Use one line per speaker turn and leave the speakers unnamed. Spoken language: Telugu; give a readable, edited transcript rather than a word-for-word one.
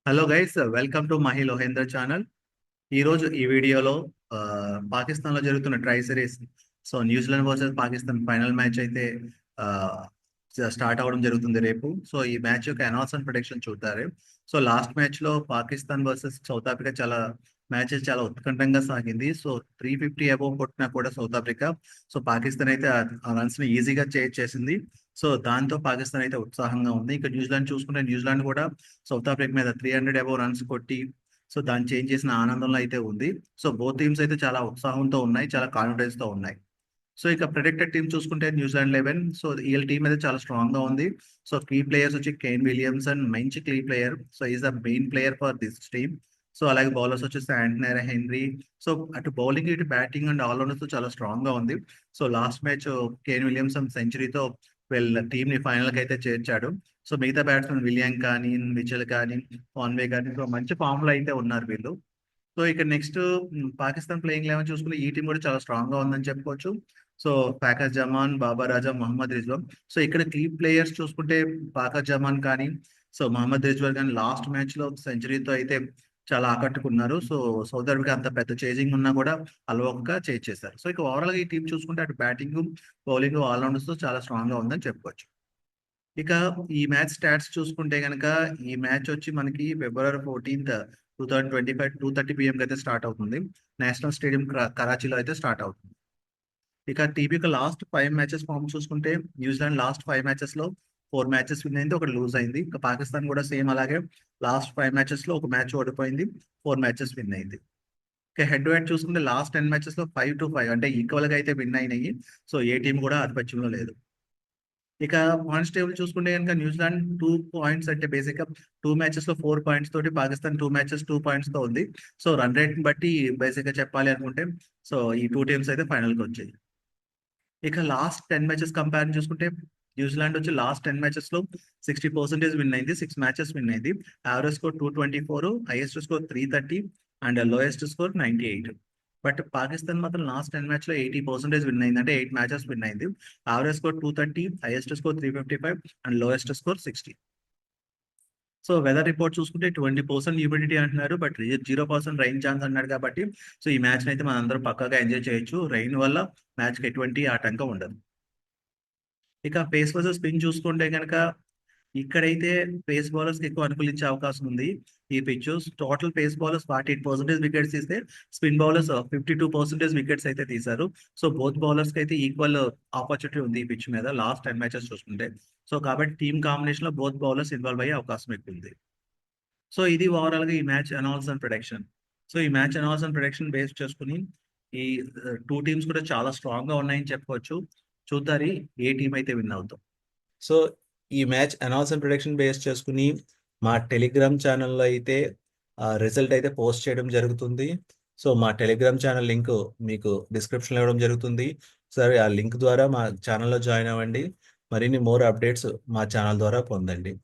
Hello guys, welcome to Mahi Lohender channel. ఈరోజు ఈ వీడియోలో పాకిస్తాన్లో జరుగుతున్న tri series, so New Zealand versus Pakistan final match అయితే స్టార్ట్ అవ్వడం జరుగుతుంది రేపు. సో ఈ మ్యాచ్ యొక్క అనౌన్స్ అండ్ ప్రొడిక్షన్ చూద్దారు. సో లాస్ట్ మ్యాచ్లో Pakistan versus South Africa matches చాలా ఉత్కంఠంగా సాగింది. సో 350 అబోవ్ కొట్టినా కూడా సౌత్ ఆఫ్రికా, సో పాకిస్తాన్ అయితే ఆ రన్స్ ని ఈజీగా చేసింది. సో దాంతో పాకిస్తాన్ అయితే ఉత్సాహంగా ఉంది. ఇక న్యూజిలాండ్ చూసుకుంటే న్యూజిలాండ్ కూడా సౌత్ ఆఫ్రికా మీద 300 అబోవ్ రన్స్ కొట్టి సో దాన్ని చేంజ్ చేసిన ఆనందంలో అయితే ఉంది. సో బోత్ టీమ్స్ అయితే చాలా ఉత్సాహంతో ఉన్నాయి, చాలా కాన్ఫిడెన్స్ తో ఉన్నాయి. సో ఇక ప్రెడిక్టెడ్ టీమ్ చూసుకుంటే న్యూజిలాండ్ 11. సో వీళ్ళ టీం అయితే చాలా స్ట్రాంగ్ గా ఉంది. సో కీ ప్లేయర్స్ వచ్చి కేన్ విలియమ్సన్, మంచి key player. So is the main player for this team. So అలాగే బౌలర్స్ వచ్చి శాంట్నర్, హెన్రీ. సో అటు బౌలింగ్ ఇటు బ్యాటింగ్ అండ్ ఆల్రౌండర్స్ చాలా స్ట్రాంగ్ గా ఉంది. So last match Kane Williamson సెంచరీతో వీళ్ళ టీం ని ఫైనల్ కి అయితే చేర్చాడు. సో మిగతా బ్యాట్స్మెన్ విలియం కానీ, మిచెల్ కానీ, కాన్వే కానీ, సో మంచి ఫామ్ లో అయితే ఉన్నారు వీళ్ళు. సో ఇక నెక్స్ట్ పాకిస్తాన్ ప్లేయింగ్ 11 చూసుకుంటే ఈ టీం కూడా చాలా స్ట్రాంగ్ గా ఉందని చెప్పుకోవచ్చు. సో ఫాకర్ జమాన్, బాబర్ రాజా, మొహమ్మద్ రిజ్వాన్. సో ఇక్కడ కీ ప్లేయర్స్ చూసుకుంటే ఫాకర్ జమాన్ కానీ, సో మొహమ్మద్ రిజ్వాన్ కానీ లాస్ట్ మ్యాచ్ లో సెంచరీతో అయితే చాలా ఆకట్టుకున్నారు. సో సౌదీ అరేబియా అంత పెద్ద చేజింగ్ ఉన్నా కూడా అలవోకగా చేశారు. సో ఇక ఓవరాల్ గా ఈ టీం చూసుకుంటే అటు బ్యాటింగ్, బౌలింగ్, ఆల్రౌండర్స్ తో చాలా స్ట్రాంగ్ గా ఉందని చెప్పుకోవచ్చు. ఇక ఈ మ్యాచ్ స్టాట్స్ చూసుకుంటే కనుక ఈ మ్యాచ్ వచ్చి మనకి February 14th 2025 2:30 PM అయితే స్టార్ట్ అవుతుంది. నేషనల్ స్టేడియం కరాచీలో అయితే స్టార్ట్ అవుతుంది. ఇక టీబీకి లాస్ట్ 5 మ్యాచెస్ ఫామ్ చూసుకుంటే న్యూజిలాండ్ లాస్ట్ 5 మ్యాచెస్ లో 4 మ్యాచెస్ విన్ అయింది, ఒకటి లూజ్ అయింది. ఇక పాకిస్తాన్ కూడా సేమ్ అలాగే లాస్ట్ 5 మ్యాచెస్ లో ఒక మ్యాచ్ ఓడిపోయింది, 4 మ్యాచెస్ విన్ అయింది. ఇక హెడ్ టు హెడ్ చూసుకుంటే లాస్ట్ 10 మ్యాచెస్ లో 5-5 అంటే ఈక్వల్ గా అయితే విన్ అయినాయి. సో ఏ టీం కూడా ఆధిపత్యంలో లేదు. ఇక పాయింట్స్ టేబుల్ చూసుకుంటే కనుక న్యూజిలాండ్ 2 పాయింట్స్ అంటే బేసిక్ గా 2 మ్యాచెస్ లో 4 పాయింట్స్ తోటి, పాకిస్తాన్ 2 మ్యాచెస్ 2 పాయింట్స్ తో ఉంది. సో రన్ రేట్ బట్టి బేసిక్ గా చెప్పాలి అనుకుంటే సో ఈ టూ టీమ్స్ అయితే ఫైనల్ కి వచ్చాయి. ఇక లాస్ట్ 10 మ్యాచెస్ కంపేర్ చూసుకుంటే న్యూజిలాండ్ వచ్చి లాస్ట్ 10 మ్యాచెస్ లో 60% విన్ అయింది, 6 మ్యాచెస్ విన్ అయింది. Average score 224, highest score 330 and lowest score 98. But Pakistan మాత్రం లాస్ట్ 10 మ్యాచ్ లో 80% విన్ అయింది, అంటే 8 మ్యాచెస్ విన్ అయింది. Average score 230, highest score 355 and lowest score 60. So weather report చూసుకుంటే 20% హ్యూమిడిటీ అంటున్నారు, బట్ 0% రైన్ ఛాన్స్ అన్నాడు కాబట్టి సో ఈ మ్యాచ్ అయితే మనం అందరం పక్కాగా ఎంజాయ్ చేయొచ్చు. రైన్ వల్ల మ్యాచ్ కి ఎటువంటి ఆటంకం ఉండదు. ఇక పేస్ వర్సెస్ స్పిన్ చూసుకుంటే కనుక ఇక్కడైతే పేస్ బౌలర్స్ కి ఎక్కువ అనుకూలించే అవకాశం ఉంది. ఈ pitch total face bowlers 48% wickets తీస్తే స్పిన్ బౌలర్స్ 52% వికెట్స్ అయితే తీశారు. సో బోత్ బౌలర్స్ కి అయితే ఈక్వల్ ఆపర్చునిటీ ఉంది ఈ పిచ్ మీద లాస్ట్ 10 మ్యాచెస్ చూసుకుంటే. సో కాబట్టి టీమ్ కాంబినేషన్ లో బోత్ బౌలర్స్ ఇన్వాల్వ్ అయ్యే అవకాశం ఎక్కువ ఉంది. సో ఇది ఓవరాల్ గా ఈ match announce and prediction. So ఈ match announce and prediction base చేసుకుని ఈ టూ టీమ్స్ కూడా చాలా స్ట్రాంగ్ గా ఉన్నాయని చెప్పుకోవచ్చు. చూద్దారి ఏ టీం అయితే విన్ అవుతాం. సో ఈ match announce and prediction base చేసుకుని మా టెలిగ్రామ్ ఛానల్లో అయితే రిజల్ట్ అయితే పోస్ట్ చేయడం జరుగుతుంది. సో మా టెలిగ్రామ్ ఛానల్ లింక్ మీకు డిస్క్రిప్షన్లో ఇవ్వడం జరుగుతుంది. సరే, ఆ లింక్ ద్వారా మా ఛానల్లో జాయిన్ అవ్వండి. మరిన్ని మోర్ అప్డేట్స్ మా ఛానల్ ద్వారా పొందండి.